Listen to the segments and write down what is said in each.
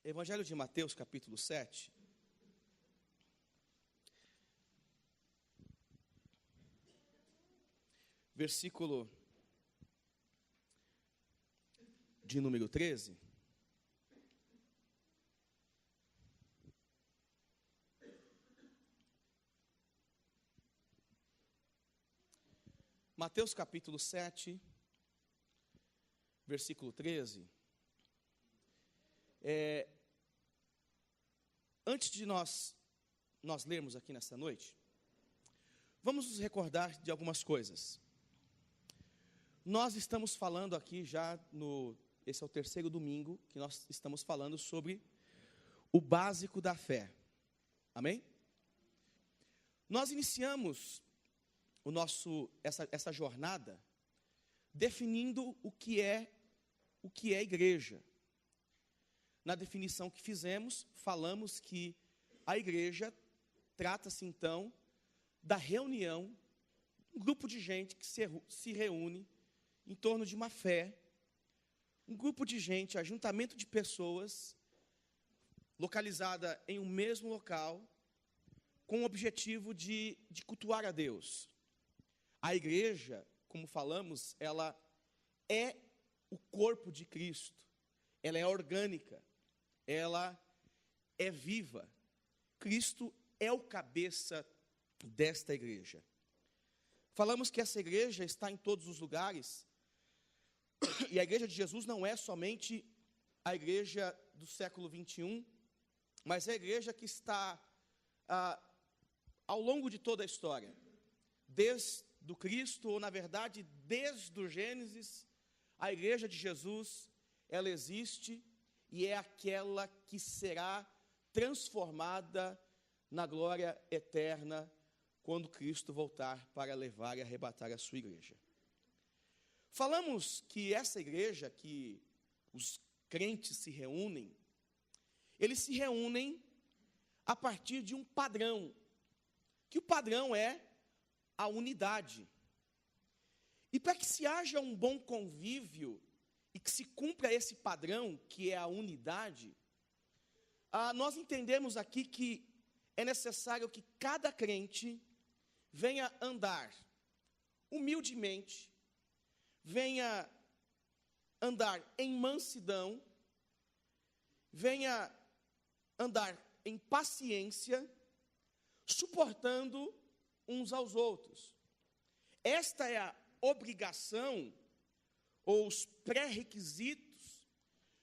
Evangelho de Mateus, capítulo 7. Versículo de número 13. Mateus capítulo 7, versículo 13. Antes de nós lermos aqui nesta noite, vamos nos recordar de algumas coisas. Nós estamos falando aqui já esse é o terceiro domingo que nós estamos falando sobre o básico da fé. Amém? Nós iniciamos essa jornada definindo o que é igreja. Na definição que fizemos, falamos que a igreja trata-se então da reunião, um grupo de gente que se reúne em torno de uma fé, um grupo de gente, ajuntamento de pessoas, localizada em um mesmo local, com o objetivo de cultuar a Deus. A igreja, como falamos, ela é o corpo de Cristo, ela é orgânica, ela é viva. Cristo é o cabeça desta igreja. Falamos que essa igreja está em todos os lugares, e a igreja de Jesus não é somente a igreja do século 21, mas é a igreja que está ao longo de toda a história, desde o Cristo, ou na verdade, desde o Gênesis, a igreja de Jesus, ela existe e é aquela que será transformada na glória eterna quando Cristo voltar para levar e arrebatar a sua igreja. Falamos que essa igreja, que os crentes se reúnem, eles se reúnem a partir de um padrão, que o padrão é a unidade. E para que se haja um bom convívio e que se cumpra esse padrão, que é a unidade, nós entendemos aqui que é necessário que cada crente venha andar humildemente, venha andar em mansidão, venha andar em paciência, suportando uns aos outros. Esta é a obrigação, ou os pré-requisitos,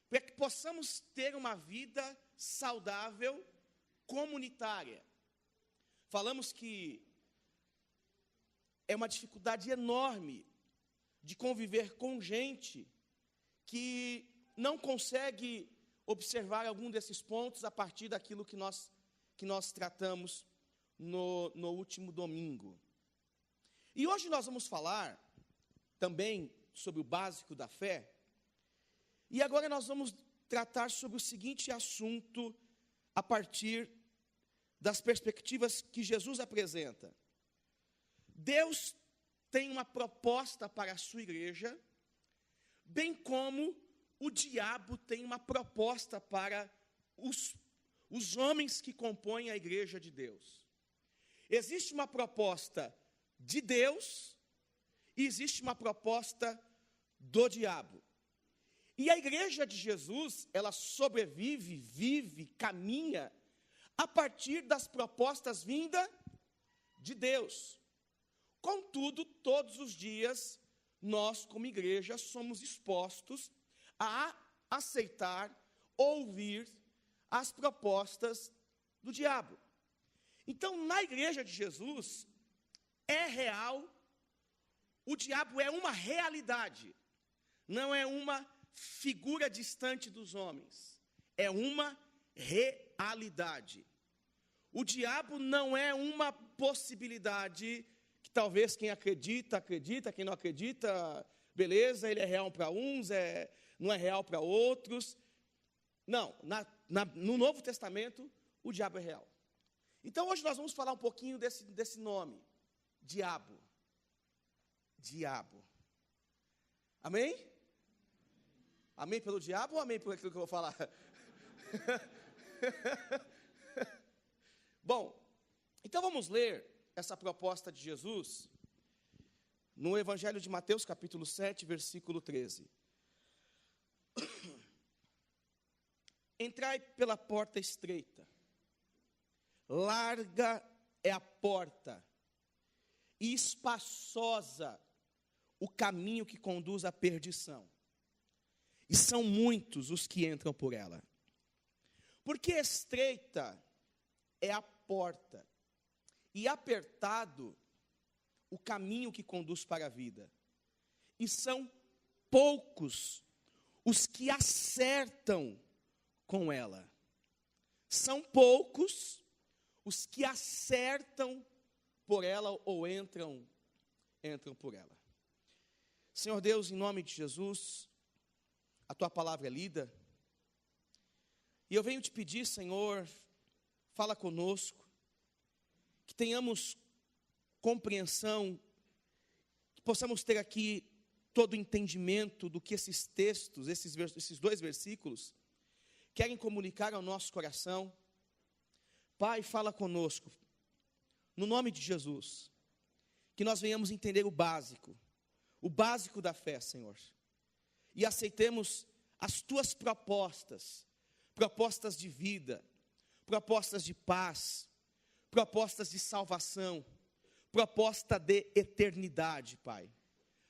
para que possamos ter uma vida saudável, comunitária. Falamos que é uma dificuldade enorme de conviver com gente que não consegue observar algum desses pontos a partir daquilo que nós tratamos no último domingo. E hoje nós vamos falar também sobre o básico da fé. E agora nós vamos tratar sobre o seguinte assunto a partir das perspectivas que Jesus apresenta. Deus tem uma proposta para a sua igreja, bem como o diabo tem uma proposta para os homens que compõem a igreja de Deus. Existe uma proposta de Deus e existe uma proposta do diabo. E a igreja de Jesus, ela sobrevive, vive, caminha a partir das propostas vindas de Deus. Contudo, todos os dias, nós, como igreja, somos expostos a aceitar, ouvir as propostas do diabo. Então, na igreja de Jesus, é real, o diabo é uma realidade, não é uma figura distante dos homens, é uma realidade. O diabo não é uma possibilidade que talvez quem acredita, quem não acredita, beleza, ele é real para uns, não é real para outros. Não, no Novo Testamento, o diabo é real. Então, hoje nós vamos falar um pouquinho desse nome, diabo. Diabo. Amém? Amém pelo diabo ou amém por aquilo que eu vou falar? Bom, então vamos ler essa proposta de Jesus no Evangelho de Mateus, capítulo 7, versículo 13. Entrai pela porta estreita, larga é a porta, e espaçosa o caminho que conduz à perdição, e são muitos os que entram por ela. Porque estreita é a porta, e apertado o caminho que conduz para a vida, e são poucos os que acertam com ela. São poucos os que acertam por ela ou entram por ela. Senhor Deus, em nome de Jesus, a tua palavra é lida, e eu venho te pedir, Senhor, fala conosco, que tenhamos compreensão, que possamos ter aqui todo o entendimento do que esses textos, esses dois versículos, querem comunicar ao nosso coração. Pai, fala conosco, no nome de Jesus, que nós venhamos entender o básico da fé, Senhor, e aceitemos as tuas propostas de vida, propostas de paz, propostas de salvação, proposta de eternidade, Pai.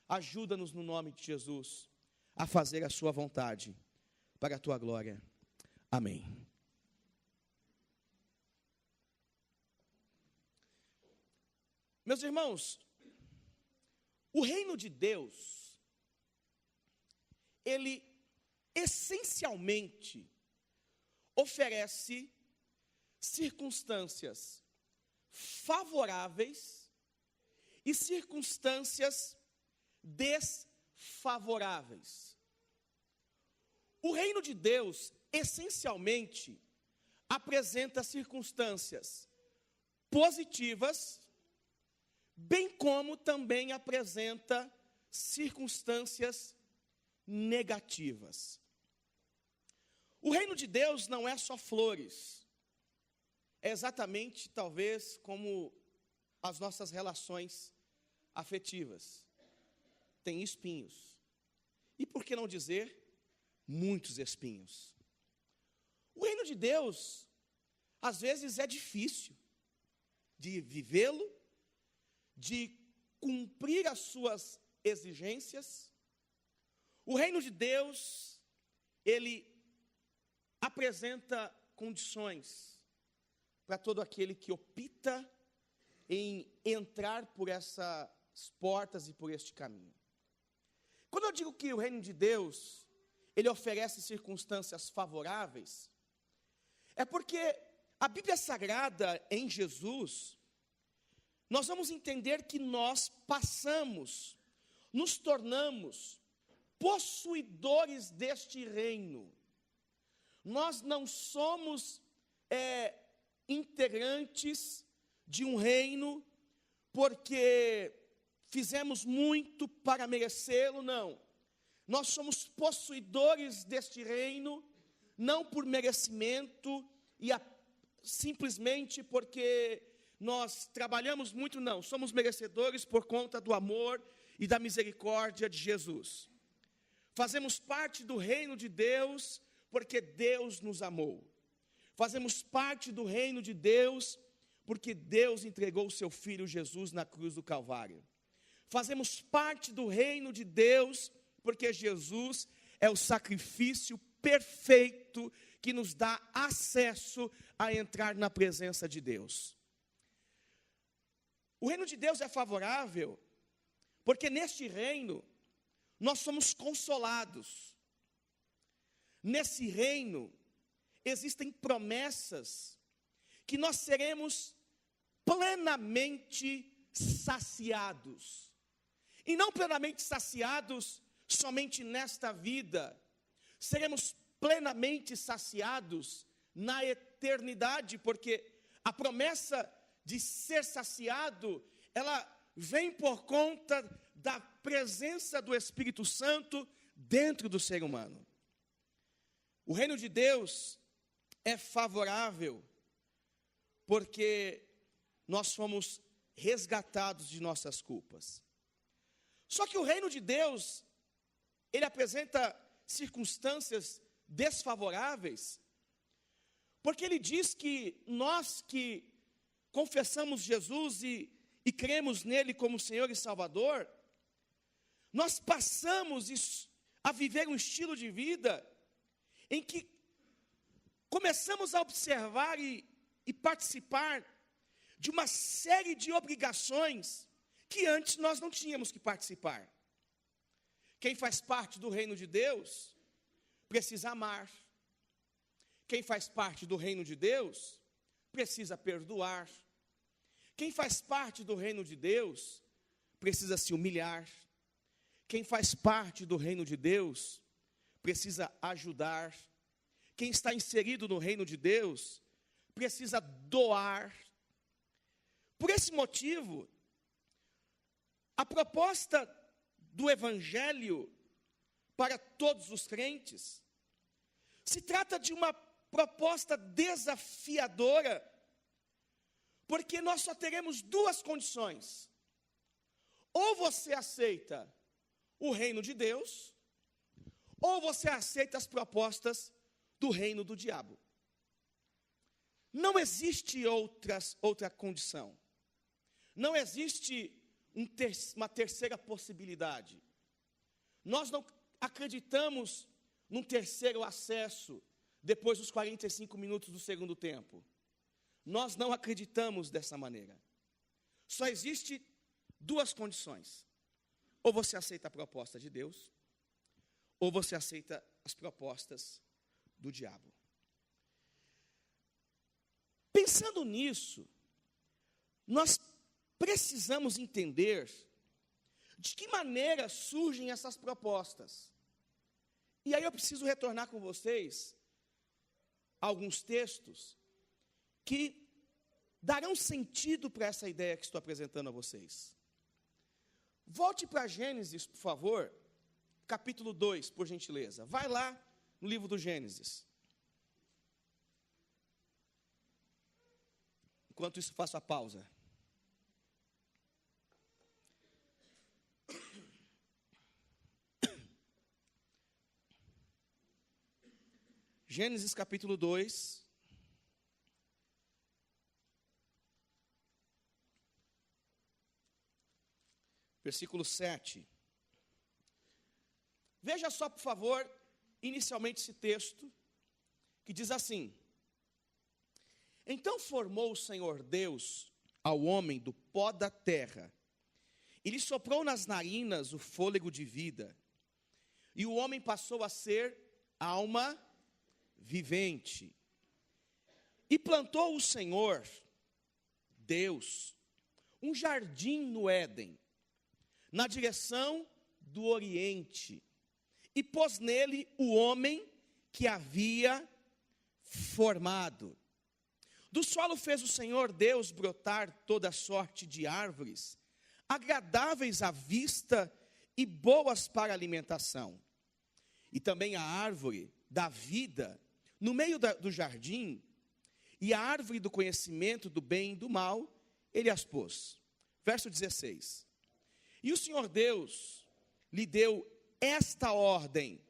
Ajuda-nos no nome de Jesus a fazer a sua vontade, para a tua glória. Amém. Meus irmãos, o reino de Deus, ele essencialmente oferece circunstâncias favoráveis e circunstâncias desfavoráveis. O reino de Deus, essencialmente, apresenta circunstâncias positivas, bem como também apresenta circunstâncias negativas. O reino de Deus não é só flores, é exatamente, talvez, como as nossas relações afetivas. Tem espinhos. E por que não dizer, muitos espinhos. O reino de Deus, às vezes, é difícil de vivê-lo, de cumprir as suas exigências. O reino de Deus, ele apresenta condições para todo aquele que opta em entrar por essas portas e por este caminho. Quando eu digo que o reino de Deus, ele oferece circunstâncias favoráveis, é porque a Bíblia Sagrada em Jesus, nós vamos entender que nós passamos, nos tornamos possuidores deste reino. Nós não somos integrantes de um reino porque fizemos muito para merecê-lo, não. Nós somos possuidores deste reino, não por merecimento e simplesmente porque nós trabalhamos muito, não. Somos merecedores por conta do amor e da misericórdia de Jesus. Fazemos parte do reino de Deus porque Deus nos amou. Fazemos parte do reino de Deus porque Deus entregou o seu Filho Jesus na cruz do Calvário. Fazemos parte do reino de Deus porque Jesus é o sacrifício perfeito que nos dá acesso a entrar na presença de Deus. O reino de Deus é favorável porque neste reino nós somos consolados. Nesse reino existem promessas que nós seremos plenamente saciados. E não plenamente saciados somente nesta vida, seremos plenamente saciados na eternidade, porque a promessa de ser saciado, ela vem por conta da presença do Espírito Santo dentro do ser humano. O reino de Deus é favorável, porque nós fomos resgatados de nossas culpas. Só que o reino de Deus, ele apresenta circunstâncias desfavoráveis, porque ele diz que nós que confessamos Jesus e cremos nele como Senhor e Salvador, nós passamos a viver um estilo de vida em que começamos a observar e participar de uma série de obrigações que antes nós não tínhamos que participar. Quem faz parte do reino de Deus precisa amar. Quem faz parte do reino de Deus precisa perdoar. Quem faz parte do reino de Deus precisa se humilhar. Quem faz parte do reino de Deus precisa ajudar. Quem está inserido no reino de Deus precisa doar. Por esse motivo, a proposta do Evangelho para todos os crentes se trata de uma proposta desafiadora, porque nós só teremos duas condições: ou você aceita o reino de Deus, ou você aceita as propostas do reino do diabo. Não existe outra condição. Não existe uma terceira possibilidade. Nós não acreditamos num terceiro acesso depois dos 45 minutos do segundo tempo. Nós não acreditamos dessa maneira. Só existe duas condições: ou você aceita a proposta de Deus, ou você aceita as propostas do diabo. Pensando nisso, nós precisamos entender de que maneira surgem essas propostas. E aí eu preciso retornar com vocês a alguns textos que darão sentido para essa ideia que estou apresentando a vocês. Volte para Gênesis, por favor, capítulo 2, por gentileza. Vai lá no livro do Gênesis. Enquanto isso, faço a pausa. Gênesis capítulo 2. Versículo 7. Veja só, por favor, inicialmente esse texto, que diz assim: Então formou o Senhor Deus ao homem do pó da terra, e lhe soprou nas narinas o fôlego de vida, e o homem passou a ser alma vivente. E plantou o Senhor Deus um jardim no Éden, na direção do Oriente, e pôs nele o homem que havia formado. Do solo fez o Senhor Deus brotar toda sorte de árvores, agradáveis à vista e boas para a alimentação. E também a árvore da vida no meio do jardim, e a árvore do conhecimento do bem e do mal, ele as pôs. Verso 16. E o Senhor Deus lhe deu esta ordem: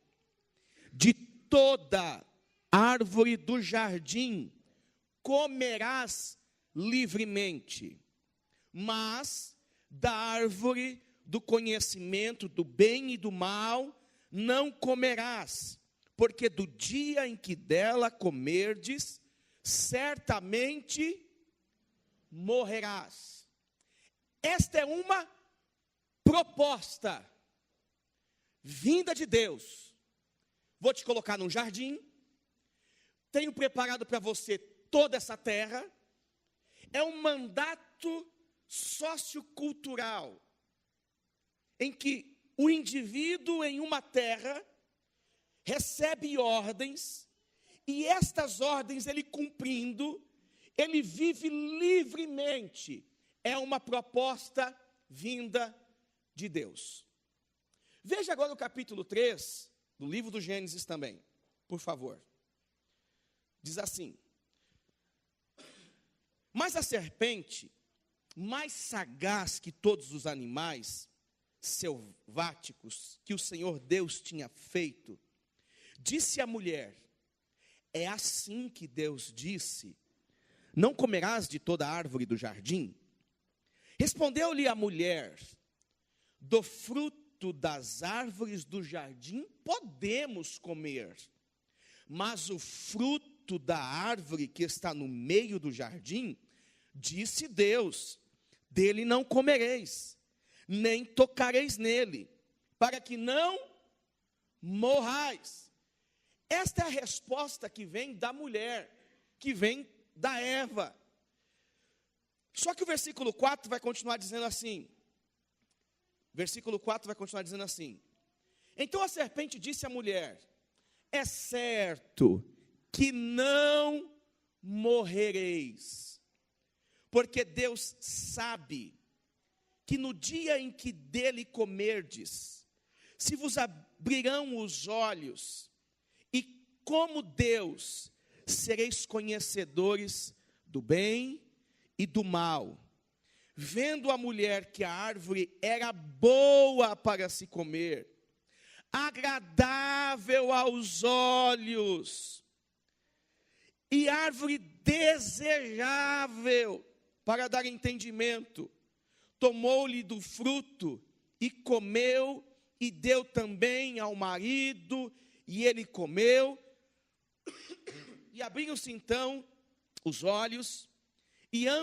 de toda árvore do jardim comerás livremente, mas da árvore do conhecimento do bem e do mal não comerás, porque do dia em que dela comerdes, certamente morrerás. Esta é uma proposta vinda de Deus. Vou te colocar num jardim, tenho preparado para você toda essa terra. É um mandato sociocultural, em que o indivíduo em uma terra recebe ordens, e estas ordens ele cumprindo, ele vive livremente. É uma proposta vinda de Deus. Veja agora o capítulo 3 do livro do Gênesis também, por favor. Diz assim: mas a serpente, mais sagaz que todos os animais selváticos que o Senhor Deus tinha feito, disse à mulher: é assim que Deus disse: não comerás de toda árvore do jardim? Respondeu-lhe a mulher: do fruto das árvores do jardim podemos comer, mas o fruto da árvore que está no meio do jardim, disse Deus: dele não comereis, nem tocareis nele, para que não morrais. Esta é a resposta que vem da mulher, que vem da Eva. Só que o versículo 4 vai continuar dizendo assim. Versículo 4 vai continuar dizendo assim: então a serpente disse à mulher: é certo que não morrereis, porque Deus sabe que no dia em que dele comerdes, se vos abrirão os olhos, e como Deus sereis conhecedores do bem e do mal. Vendo a mulher que a árvore era boa para se comer, agradável aos olhos, e árvore desejável para dar entendimento, tomou-lhe do fruto e comeu, e deu também ao marido, e ele comeu. E abriram-se então os olhos, e a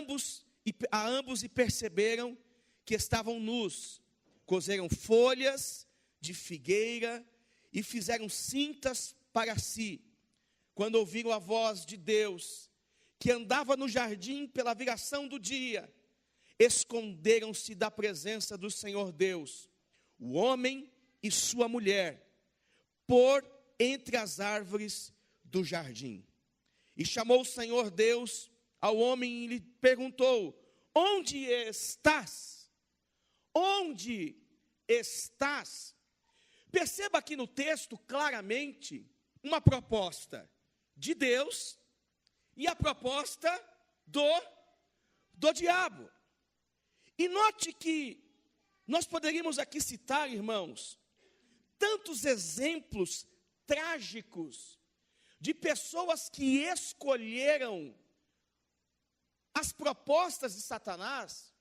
ambos perceberam que estavam nus. Coseram folhas de figueira e fizeram cintas para si. Quando ouviram a voz de Deus, que andava no jardim pela viração do dia, esconderam-se da presença do Senhor Deus, o homem e sua mulher, por entre as árvores do jardim. E chamou o Senhor Deus ao homem e lhe perguntou: onde estás? Onde estás? Perceba aqui no texto claramente uma proposta de Deus e a proposta do diabo. E note que nós poderíamos aqui citar, irmãos, tantos exemplos trágicos de pessoas que escolheram as propostas de Satanás,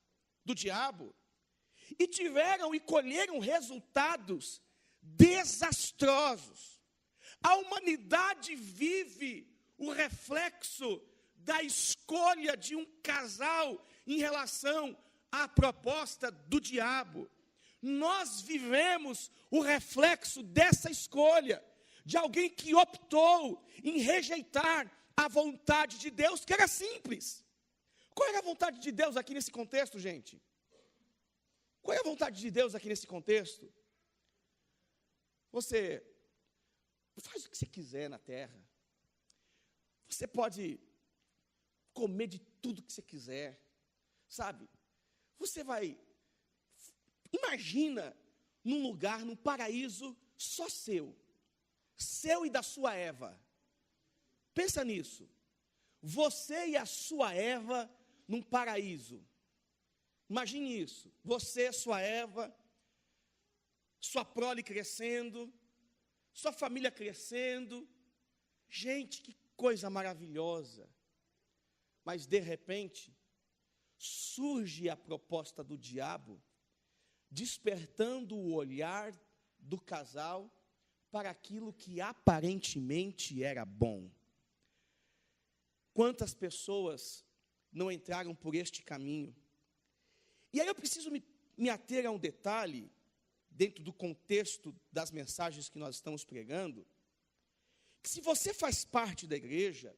do diabo, e tiveram e colheram resultados desastrosos. A humanidade vive o reflexo da escolha de um casal em relação à proposta do diabo. Nós vivemos o reflexo dessa escolha, de alguém que optou em rejeitar a vontade de Deus, que era simples. Qual era a vontade de Deus aqui nesse contexto, gente? Qual é a vontade de Deus aqui nesse contexto? Você faz o que você quiser na terra. Você pode comer de tudo que você quiser, sabe? Você vai, imagina num lugar, num paraíso só seu e da sua Eva. Pensa nisso. Você e a sua Eva num paraíso. Imagine isso. Você, sua Eva, sua prole crescendo, sua família crescendo. Gente, que coisa maravilhosa. Mas de repente, surge a proposta do diabo, despertando o olhar do casal para aquilo que aparentemente era bom. Quantas pessoas não entraram por este caminho? E aí eu preciso me ater a um detalhe, dentro do contexto das mensagens que nós estamos pregando, que se você faz parte da igreja,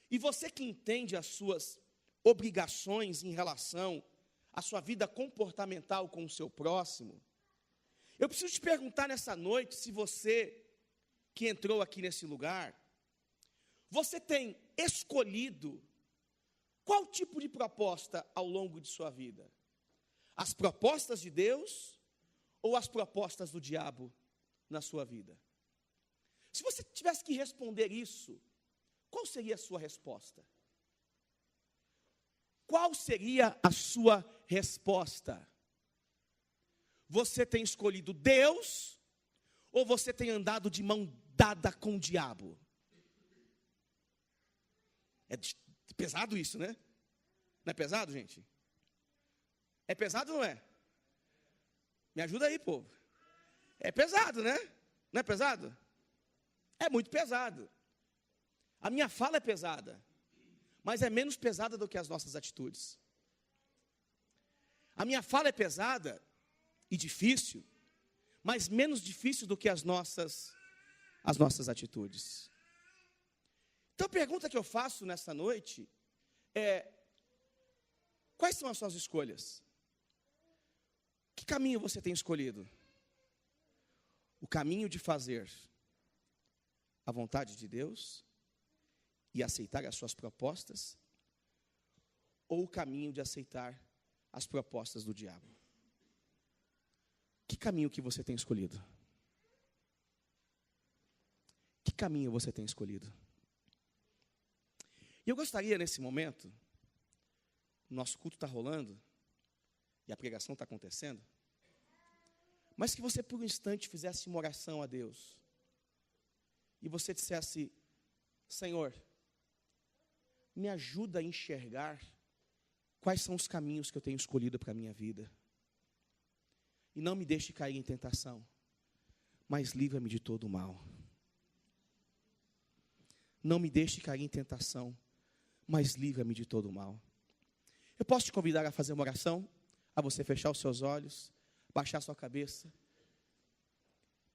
e você que entende as suas obrigações em relação à sua vida comportamental com o seu próximo, eu preciso te perguntar nessa noite, se você que entrou aqui nesse lugar, você tem escolhido qual tipo de proposta ao longo de sua vida? As propostas de Deus ou as propostas do diabo na sua vida? Se você tivesse que responder isso qual seria a sua resposta? Qual seria a sua resposta? Você tem escolhido Deus ou você tem andado de mão dada com o diabo? É pesado isso, né? Não é pesado, gente? É pesado ou não é? Me ajuda aí, povo. É pesado, né? Não é pesado? É muito pesado. A minha fala é pesada, mas é menos pesada do que as nossas atitudes. A minha fala é pesada e difícil, mas menos difícil do que as nossas atitudes. Então a pergunta que eu faço nessa noite é: quais são as suas escolhas? Que caminho você tem escolhido? O caminho de fazer a vontade de Deus e aceitar as suas propostas, ou o caminho de aceitar as propostas do diabo? Que caminho que você tem escolhido? Que caminho você tem escolhido? E eu gostaria nesse momento, nosso culto está rolando, e a pregação está acontecendo, mas que você por um instante fizesse uma oração a Deus, e você dissesse: Senhor, me ajuda a enxergar quais são os caminhos que eu tenho escolhido para a minha vida, e não me deixe cair em tentação, mas livra-me de todo o mal. Não me deixe cair em tentação, mas livra-me de todo o mal. Eu posso te convidar a fazer uma oração, a você fechar os seus olhos, baixar a sua cabeça,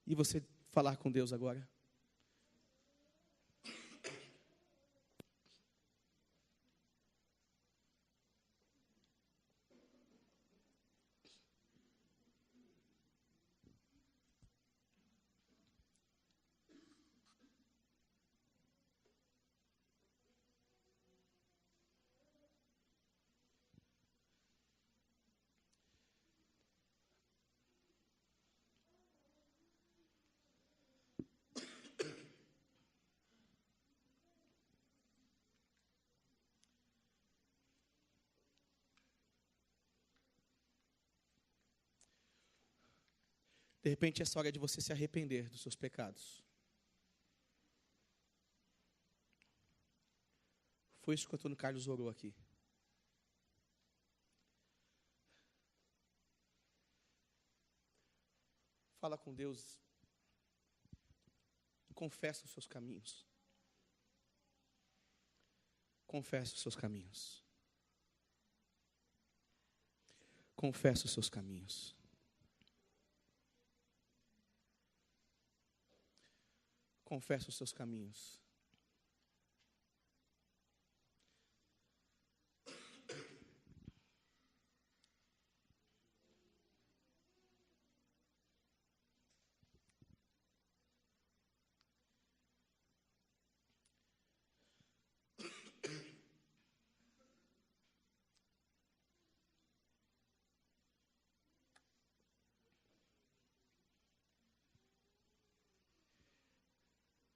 e você falar com Deus agora. De repente, essa hora é de você se arrepender dos seus pecados. Foi isso que o Antônio Carlos orou aqui. Fala com Deus. Confessa os seus caminhos. Confessa os seus caminhos. Confessa os seus caminhos. Confessa os seus caminhos.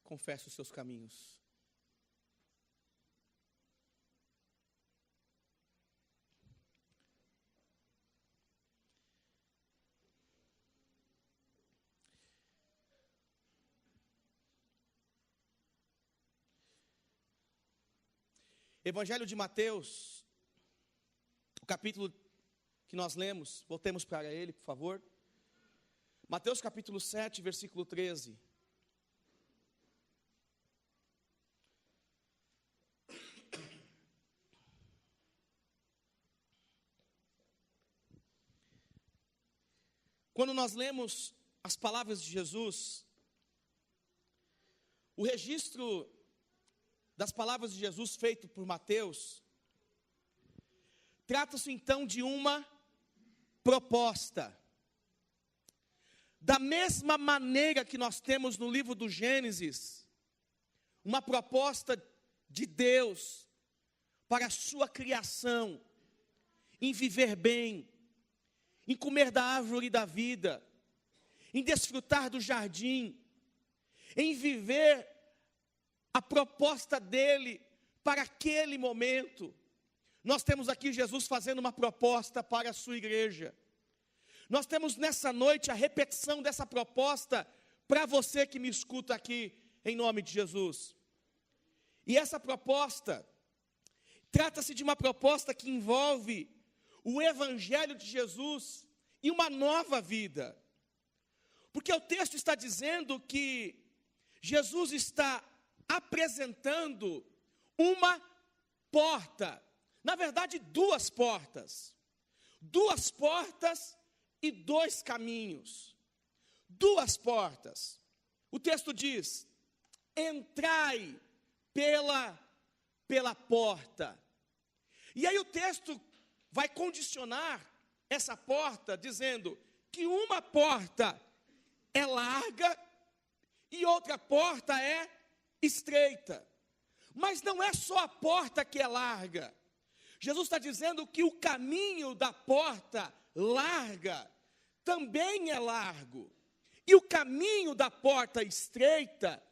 Confessa os seus caminhos. Evangelho de Mateus, o capítulo que nós lemos, voltemos para ele, por favor. Mateus capítulo 7, versículo 13. Quando nós lemos as palavras de Jesus, o registro das palavras de Jesus feito por Mateus, trata-se então de uma proposta. Da mesma maneira que nós temos no livro do Gênesis, uma proposta de Deus para a sua criação, em viver bem, em comer da árvore da vida, em desfrutar do jardim, em viver a proposta dele para aquele momento. Nós temos aqui Jesus fazendo uma proposta para a sua igreja. Nós temos nessa noite a repetição dessa proposta para você que me escuta aqui, em nome de Jesus. E essa proposta, trata-se de uma proposta que envolve o Evangelho de Jesus e uma nova vida. Porque o texto está dizendo que Jesus está apresentando uma porta, na verdade duas portas e dois caminhos, duas portas. O texto diz: entrai pela porta. E aí o texto vai condicionar essa porta dizendo que uma porta é larga e outra porta é estreita. Mas não é só a porta que é larga. Jesus está dizendo que o caminho da porta larga também é largo. E o caminho da porta estreita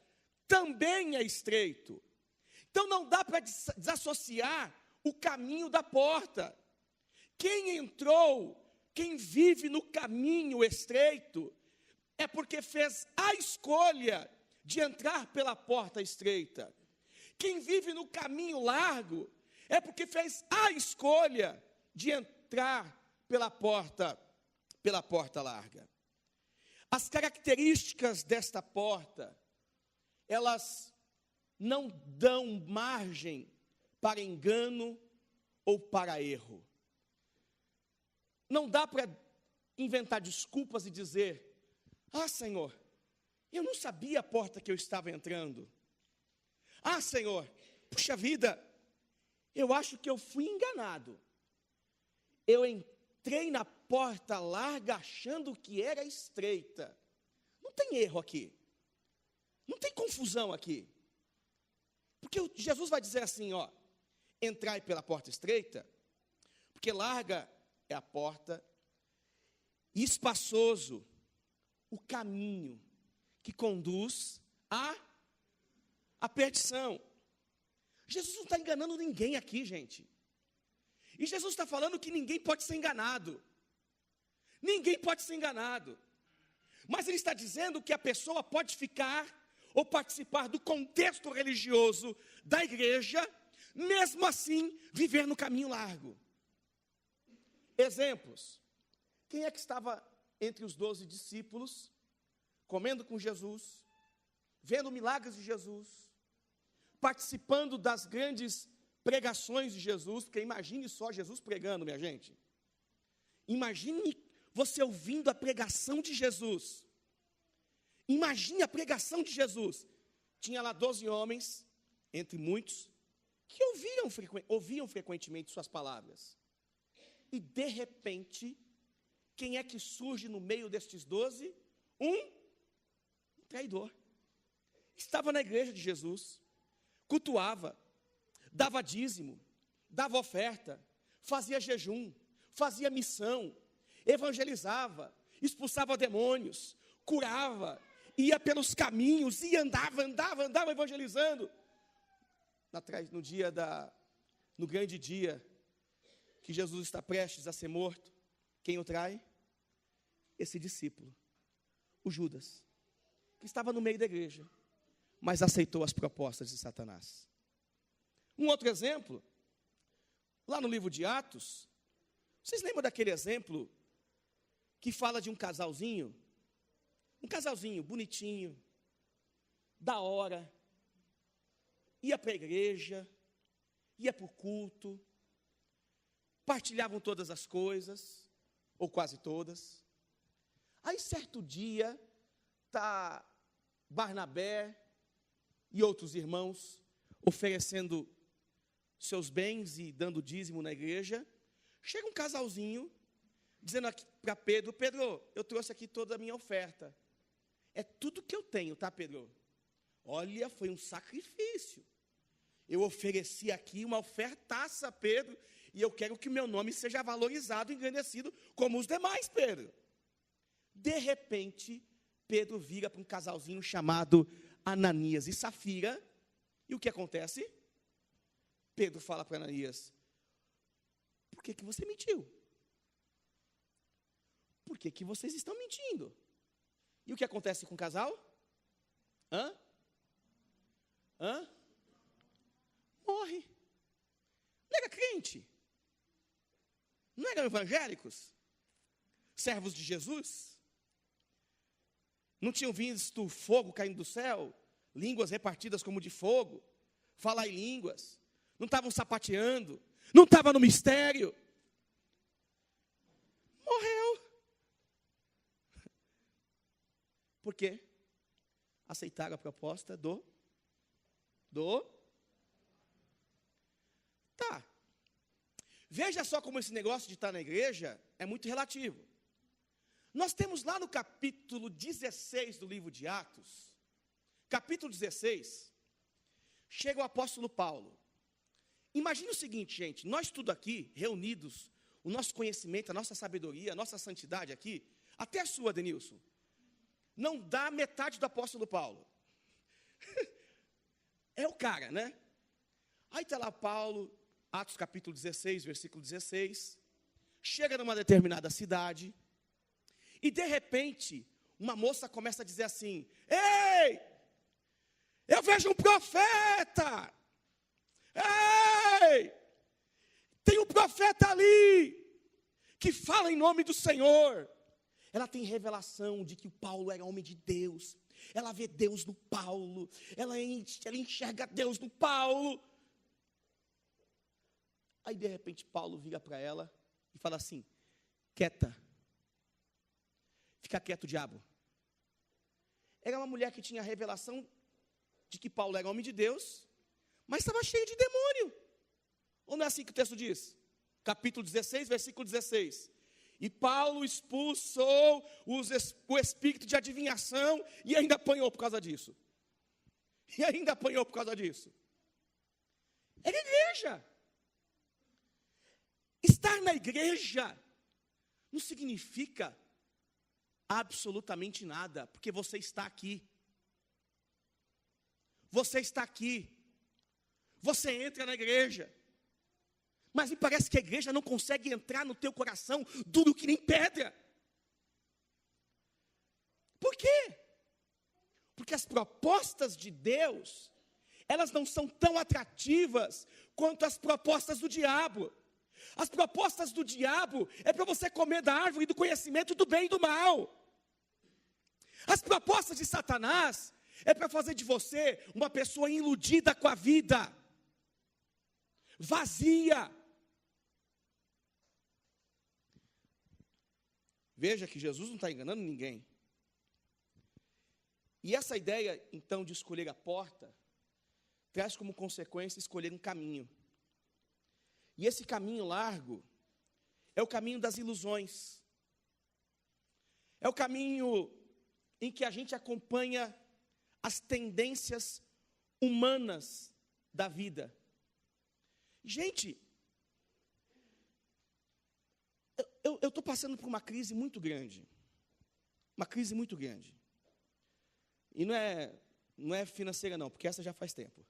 também é estreito. Então não dá para desassociar o caminho da porta. Quem entrou, quem vive no caminho estreito, é porque fez a escolha de entrar pela porta estreita. Quem vive no caminho largo, é porque fez a escolha de entrar pela porta larga. As características desta porta, elas não dão margem para engano ou para erro. Não dá para inventar desculpas e dizer: ah, Senhor, eu não sabia a porta que eu estava entrando. Ah, Senhor, puxa vida, eu acho que eu fui enganado. Eu entrei na porta larga achando que era estreita. Não tem erro aqui. Não tem confusão aqui. Porque Jesus vai dizer assim, ó: entrai pela porta estreita, porque larga é a porta, e espaçoso o caminho que conduz à perdição. Jesus não está enganando ninguém aqui, gente. E Jesus está falando que ninguém pode ser enganado. Ninguém pode ser enganado. Mas ele está dizendo que a pessoa pode ficar ou participar do contexto religioso da igreja, mesmo assim viver no caminho largo. Exemplos. Quem é que estava entre os 12 discípulos, comendo com Jesus, vendo milagres de Jesus, participando das grandes pregações de Jesus? Porque imagine só Jesus pregando, minha gente. Imagine você ouvindo a pregação de Jesus. Imagine a pregação de Jesus. Tinha lá 12 homens, entre muitos, que ouviam frequentemente suas palavras. E de repente, quem é que surge no meio destes 12? Um traidor. Estava na igreja de Jesus, cultuava, dava dízimo, dava oferta, fazia jejum, fazia missão, evangelizava, expulsava demônios, curava, ia pelos caminhos, ia, andava evangelizando. No grande dia que Jesus está prestes a ser morto, quem o trai? Esse discípulo, o Judas, que estava no meio da igreja, mas aceitou as propostas de Satanás. Um outro exemplo, lá no livro de Atos, vocês lembram daquele exemplo que fala de um casalzinho bonitinho, da hora, ia para a igreja, ia para o culto, partilhavam todas as coisas, ou quase todas. Aí certo dia, está Barnabé e outros irmãos oferecendo seus bens e dando dízimo na igreja. Chega um casalzinho, dizendo para Pedro: Pedro, eu trouxe aqui toda a minha oferta. É tudo que eu tenho, tá, Pedro? Olha, foi um sacrifício. Eu ofereci aqui uma ofertaça, Pedro, e eu quero que o meu nome seja valorizado, engrandecido, como os demais, Pedro. De repente, Pedro vira para um casalzinho chamado Ananias e Safira E o que acontece? Pedro fala para Ananias: por que você mentiu? Por que vocês estão mentindo? E o que acontece com o casal? Morre. Não era crente? Não eram evangélicos? Servos de Jesus? Não tinham visto fogo caindo do céu? Línguas repartidas como de fogo? Falar em línguas? Não estavam sapateando? Não estava no mistério? Morreu. Por quê? Aceitaram a proposta do Tá. Veja só como esse negócio de estar na igreja é muito relativo. Nós temos lá no capítulo 16 do livro de Atos, capítulo 16, chega o apóstolo Paulo. Imagine o seguinte, gente, nós tudo aqui, reunidos, o nosso conhecimento, a nossa sabedoria, a nossa santidade aqui, até a sua, Denilson, não dá metade do apóstolo Paulo. É o cara, né? Aí está lá Paulo, Atos capítulo 16, versículo 16, chega numa determinada cidade, e de repente, uma moça começa a dizer assim: ei, eu vejo um profeta, ei, tem um profeta ali, que fala em nome do Senhor. Ela tem revelação de que o Paulo era homem de Deus, ela vê Deus no Paulo, ela enxerga Deus no Paulo. Aí de repente Paulo vira para ela e fala assim: quieta, fica quieto, diabo. Era uma mulher que tinha a revelação de que Paulo era homem de Deus, mas estava cheio de demônio. Ou não é assim que o texto diz? Capítulo 16, versículo 16. E Paulo expulsou o espírito de adivinhação e ainda apanhou por causa disso. Era igreja. Estar na igreja não significa absolutamente nada, porque você está aqui. Você está aqui. Você entra na igreja. Mas me parece que a igreja não consegue entrar no teu coração duro que nem pedra. Por quê? Porque as propostas de Deus, elas não são tão atrativas quanto as propostas do diabo. As propostas do diabo é para você comer da árvore do conhecimento do bem e do mal. As propostas de Satanás é para fazer de você uma pessoa iludida com a vida, vazia. Veja que Jesus não está enganando ninguém. E essa ideia, então, de escolher a porta, traz como consequência escolher um caminho. E esse caminho largo é o caminho das ilusões. É o caminho em que a gente acompanha as tendências humanas da vida. Gente, eu estou passando por uma crise muito grande. Uma crise muito grande. E não é financeira não, porque essa já faz tempo.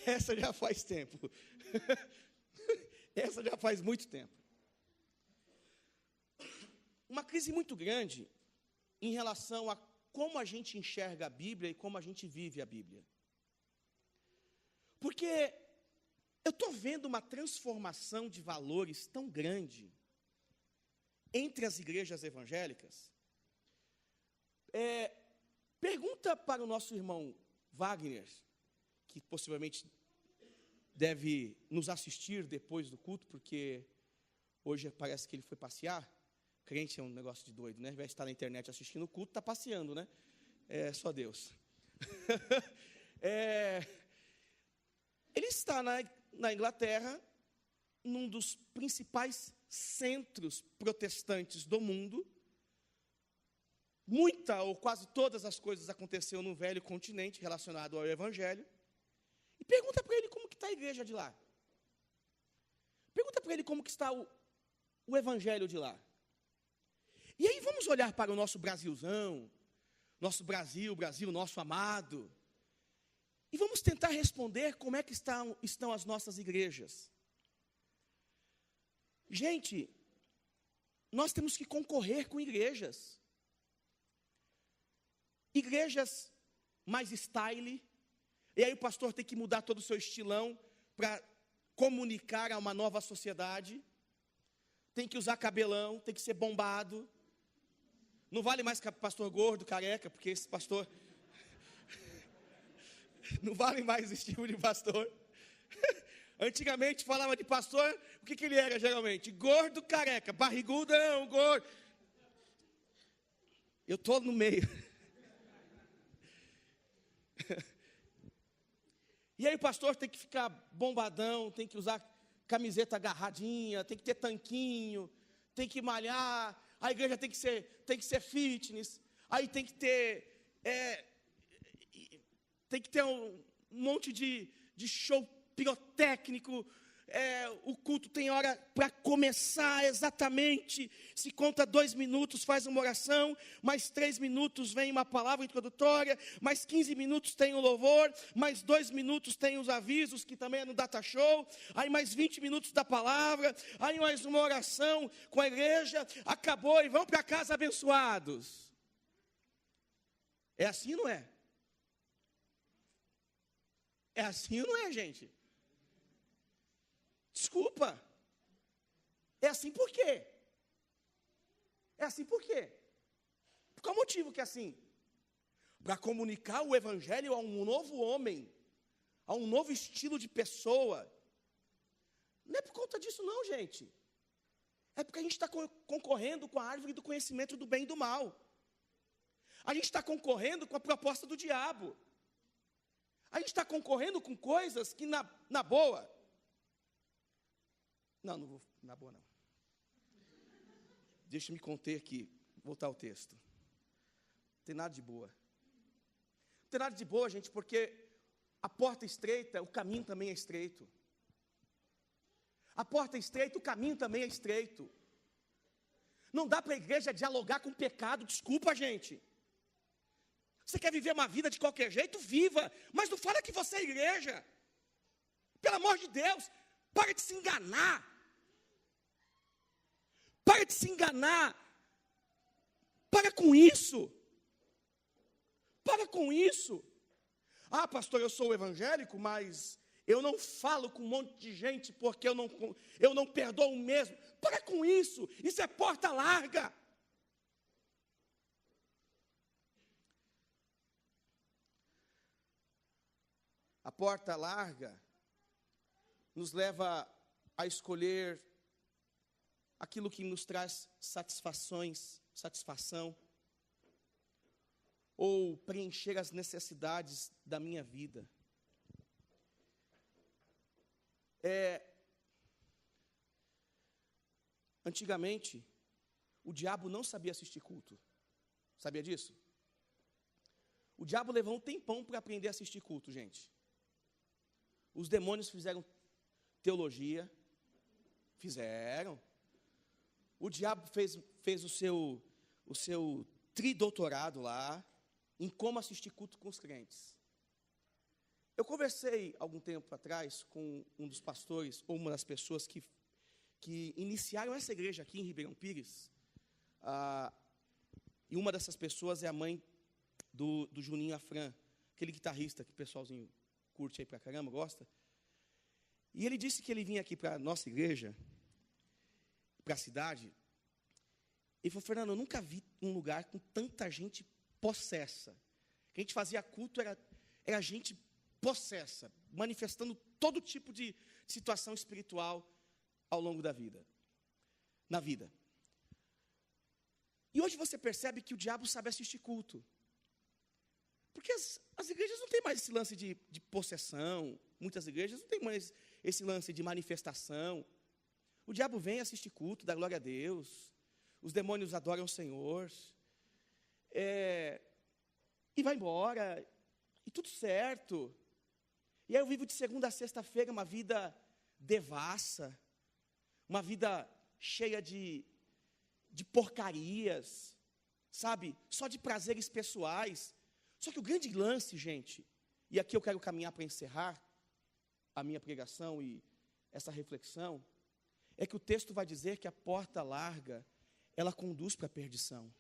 Essa já faz tempo. Essa já faz muito tempo. Uma crise muito grande em relação a como a gente enxerga a Bíblia e como a gente vive a Bíblia. Porque eu estou vendo uma transformação de valores tão grande entre as igrejas evangélicas. Pergunta para o nosso irmão Wagner, que possivelmente deve nos assistir depois do culto, porque hoje parece que ele foi passear. Crente é um negócio de doido, né? Ao invés de estar na internet assistindo o culto, está passeando, né? É só Deus. Ele está na Inglaterra, num dos principais centros protestantes do mundo. Muita ou quase todas as coisas aconteceram no velho continente relacionado ao Evangelho. E pergunta para ele como que está a igreja de lá. Pergunta para ele como que está o Evangelho de lá. E aí vamos olhar para o nosso Brasilzão, nosso Brasil, nosso amado. E vamos tentar responder como é que estão as nossas igrejas. Gente, nós temos que concorrer com igrejas. Igrejas mais style, e aí o pastor tem que mudar todo o seu estilão para comunicar a uma nova sociedade. Tem que usar cabelão, tem que ser bombado. Não vale mais pastor gordo, careca, porque esse pastor... Não vale mais esse tipo de pastor. Antigamente falava de pastor, o que ele era geralmente? Gordo, careca, barrigudão, gordo. Eu estou no meio. E aí o pastor tem que ficar bombadão, tem que usar camiseta agarradinha, tem que ter tanquinho, tem que malhar, a igreja tem que ser fitness, aí tem que ter um monte de show pirotécnico, o culto tem hora para começar exatamente, se conta 2 minutos, faz uma oração, mais 3 minutos vem uma palavra introdutória, mais 15 minutos tem o louvor, mais 2 minutos tem os avisos, que também é no data show, aí mais 20 minutos da palavra, aí mais uma oração com a igreja, acabou e vão para casa abençoados. É assim, não é? É assim ou não é, gente? Desculpa. É assim por quê? É assim por quê? Por qual motivo que é assim? Para comunicar o evangelho a um novo homem, a um novo estilo de pessoa. Não é por conta disso não, gente. É porque a gente está concorrendo com a árvore do conhecimento do bem e do mal. A gente está concorrendo com a proposta do diabo. A gente está concorrendo com coisas que na boa... Não vou na boa não. Deixa eu me conter aqui, voltar ao texto. Não tem nada de boa. Não tem nada de boa, gente, porque a porta é estreita, o caminho também é estreito. A porta é estreita, o caminho também é estreito. Não dá para a igreja dialogar com o pecado, desculpa, gente. Você quer viver uma vida de qualquer jeito? Viva, mas não fala que você é igreja. Pelo amor de Deus, para de se enganar. Para de se enganar. Para com isso. Para com isso. Ah, pastor, eu sou evangélico, mas eu não falo com um monte de gente porque eu não perdoo mesmo. Para com isso. Isso é porta larga. A porta larga nos leva a escolher aquilo que nos traz satisfação, ou preencher as necessidades da minha vida. Antigamente, o diabo não sabia assistir culto. Sabia disso? O diabo levou um tempão para aprender a assistir culto, gente. Os demônios fizeram teologia, fizeram. O diabo fez o seu tridoutorado lá, em como assistir culto com os crentes. Eu conversei, algum tempo atrás, com um dos pastores, ou uma das pessoas que iniciaram essa igreja aqui em Ribeirão Pires, e uma dessas pessoas é a mãe do Juninho Afran, aquele guitarrista que o pessoalzinho curte aí pra caramba, gosta. E ele disse que ele vinha aqui para a nossa igreja, para a cidade, e falou: Fernando, eu nunca vi um lugar com tanta gente possessa. Que a gente fazia culto, era gente possessa, manifestando todo tipo de situação espiritual ao longo da vida, na vida. E hoje você percebe que o diabo sabe assistir culto. Porque as igrejas não têm mais esse lance de possessão, muitas igrejas não têm mais esse lance de manifestação. O diabo vem assistir culto, dá glória a Deus, os demônios adoram o Senhor, e vai embora, e tudo certo. E aí eu vivo de segunda a sexta-feira uma vida devassa, uma vida cheia de porcarias, sabe, só de prazeres pessoais. Só que o grande lance, gente, e aqui eu quero caminhar para encerrar a minha pregação e essa reflexão, é que o texto vai dizer que a porta larga, ela conduz para a perdição.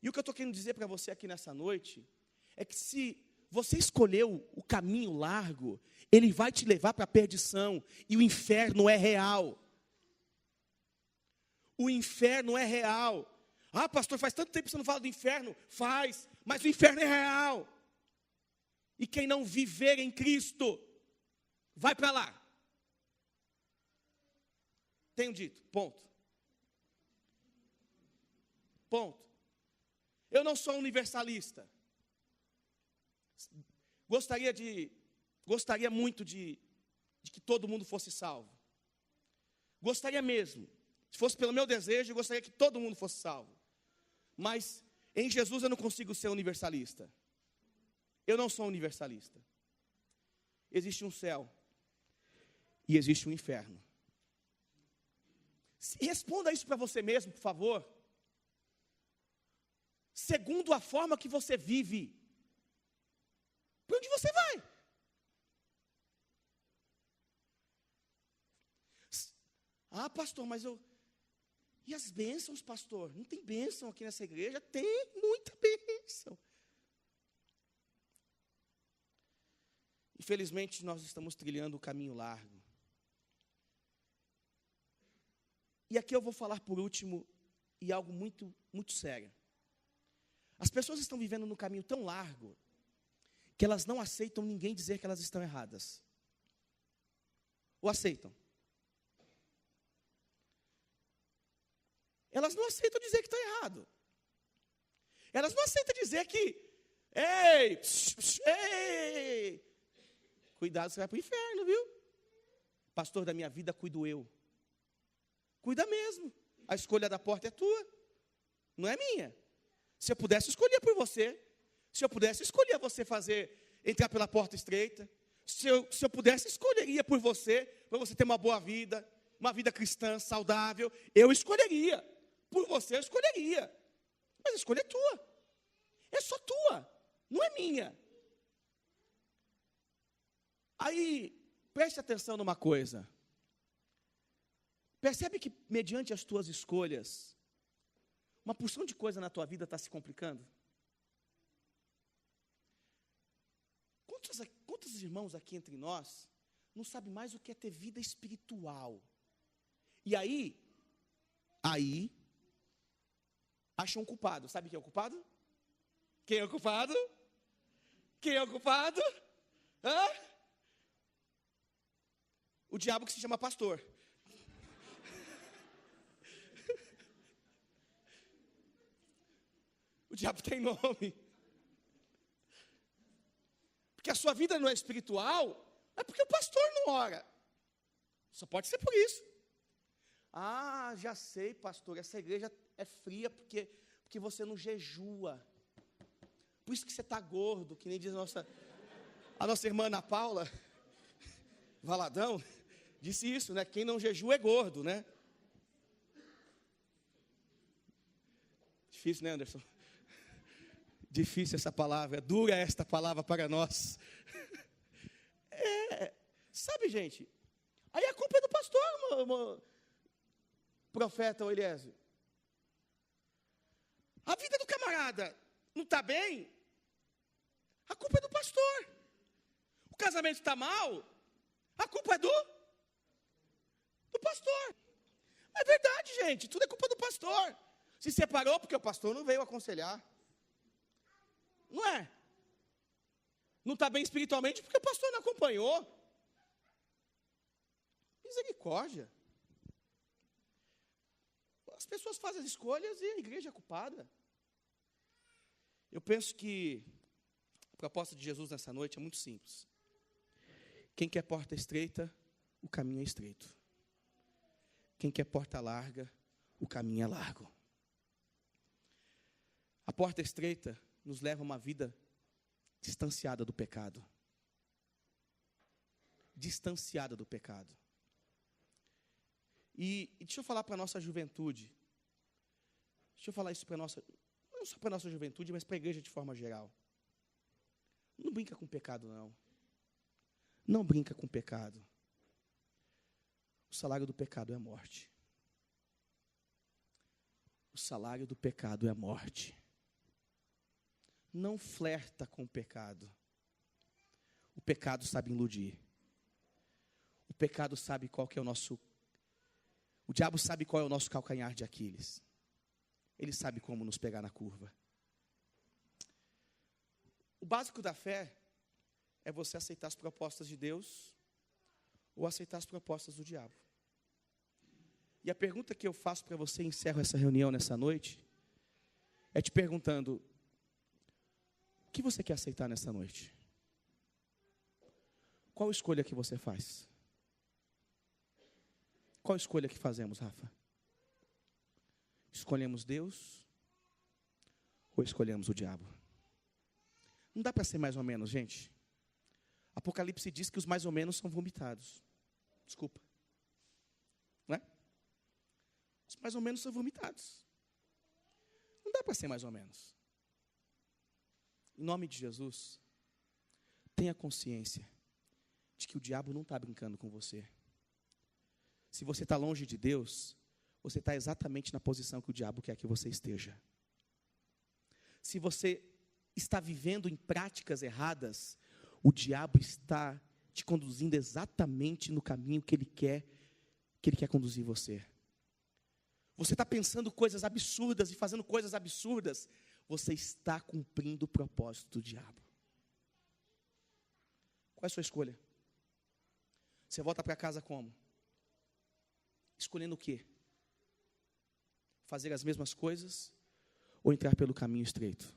E o que eu estou querendo dizer para você aqui nessa noite, é que se você escolheu o caminho largo, ele vai te levar para a perdição, e o inferno é real. O inferno é real. Ah, pastor, faz tanto tempo que você não fala do inferno. Faz, mas o inferno é real. E quem não viver em Cristo, vai para lá. Tenho dito, ponto. Ponto. Eu não sou universalista. Gostaria muito de que todo mundo fosse salvo. Gostaria mesmo. Se fosse pelo meu desejo, eu gostaria que todo mundo fosse salvo. Mas em Jesus eu não consigo ser universalista. Eu não sou universalista. Existe um céu e existe um inferno. Responda isso para você mesmo, por favor. Segundo a forma que você vive. Para onde você vai? Ah, pastor, mas eu... E as bênçãos, pastor? Não tem bênção aqui nessa igreja? Tem muita bênção. Infelizmente, nós estamos trilhando o caminho largo. E aqui eu vou falar por último, e algo muito, muito sério. As pessoas estão vivendo num caminho tão largo, que elas não aceitam ninguém dizer que elas estão erradas. Ou aceitam? Elas não aceitam dizer que está errado. Elas não aceitam dizer que, ei, cuidado, você vai para o inferno, viu? Pastor da minha vida, cuido eu. Cuida mesmo. A escolha da porta é tua, não é minha. Se eu pudesse escolher por você, se eu pudesse escolher você entrar pela porta estreita, se eu pudesse, escolheria por você, para você ter uma boa vida, uma vida cristã, saudável, eu escolheria. Por você eu escolheria. Mas a escolha é tua. É só tua, não é minha. Aí, preste atenção numa coisa. Percebe que mediante as tuas escolhas, uma porção de coisa na tua vida está se complicando? Quantos irmãos aqui entre nós não sabem mais o que é ter vida espiritual? E aí, acham um culpado. Sabe quem é o culpado? Quem é o culpado? Quem é o culpado? Hã? O diabo que se chama pastor. O diabo tem nome. Porque a sua vida não é espiritual, é porque o pastor não ora. Só pode ser por isso. Ah, já sei, pastor, essa igreja é fria porque você não jejua. Por isso que você está gordo, que nem diz a nossa irmã Ana Paula Valadão, disse isso, né? Quem não jejua é gordo, né? Difícil, né, Anderson? Difícil essa palavra, dura esta palavra para nós. Sabe, gente, aí a culpa é do pastor, profeta Eliésio. A vida do camarada não está bem, a culpa é do pastor. O casamento está mal, a culpa é do pastor. É verdade, gente, tudo é culpa do pastor. Se separou porque o pastor não veio aconselhar. Não é? Não está bem espiritualmente porque o pastor não acompanhou. Misericórdia. As pessoas fazem as escolhas e a igreja é culpada. Eu penso que a proposta de Jesus nessa noite é muito simples. Quem quer porta estreita, o caminho é estreito. Quem quer porta larga, o caminho é largo. A porta estreita nos leva a uma vida distanciada do pecado. Distanciada do pecado. E deixa eu falar para a nossa juventude. Deixa eu falar isso para nossa, não só para a nossa juventude, mas para a igreja de forma geral. Não brinca com pecado, não. Não brinca com pecado. O salário do pecado é a morte. O salário do pecado é a morte. Não flerta com o pecado. O pecado sabe iludir. O pecado sabe qual que é o nosso... O diabo sabe qual é o nosso calcanhar de Aquiles. Ele sabe como nos pegar na curva. O básico da fé é você aceitar as propostas de Deus ou aceitar as propostas do diabo. E a pergunta que eu faço para você, encerro essa reunião nessa noite, é te perguntando: o que você quer aceitar nessa noite? Qual escolha que você faz? Qual escolha que fazemos, Rafa? Escolhemos Deus ou escolhemos o diabo? Não dá para ser mais ou menos, gente. Apocalipse diz que os mais ou menos são vomitados. Desculpa. Não é? Os mais ou menos são vomitados. Não dá para ser mais ou menos. Em nome de Jesus, tenha consciência de que o diabo não está brincando com você. Se você está longe de Deus, você está exatamente na posição que o diabo quer que você esteja. Se você está vivendo em práticas erradas, o diabo está te conduzindo exatamente no caminho que ele quer conduzir você. Você está pensando coisas absurdas e fazendo coisas absurdas, você está cumprindo o propósito do diabo. Qual é a sua escolha? Você volta para casa como? Escolhendo o quê? Fazer as mesmas coisas ou entrar pelo caminho estreito?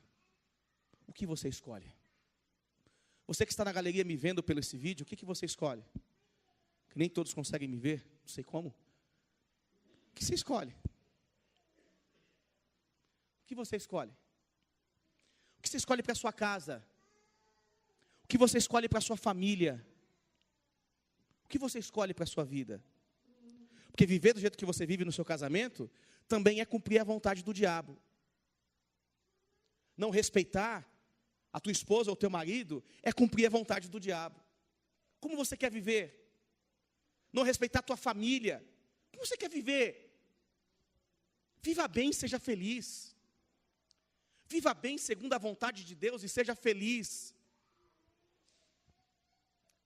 O que você escolhe? Você que está na galeria me vendo pelo esse vídeo, o que você escolhe? Que nem todos conseguem me ver, não sei como. O que você escolhe? O que você escolhe? O que você escolhe para a sua casa? O que você escolhe para a sua família? O que você escolhe para a sua vida? Porque viver do jeito que você vive no seu casamento também é cumprir a vontade do diabo. Não respeitar a tua esposa ou o teu marido é cumprir a vontade do diabo. Como você quer viver? Não respeitar a tua família. Como você quer viver? Viva bem, seja feliz. Viva bem segundo a vontade de Deus e seja feliz.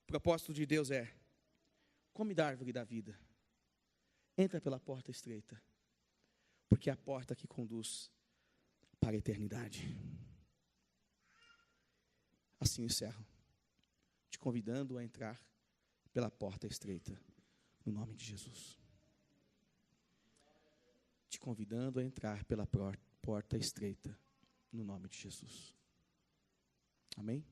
O propósito de Deus é: come da árvore da vida. Entra pela porta estreita, porque é a porta que conduz para a eternidade. Assim encerro, te convidando a entrar pela porta estreita, no nome de Jesus. Te convidando a entrar pela porta estreita, no nome de Jesus. Amém?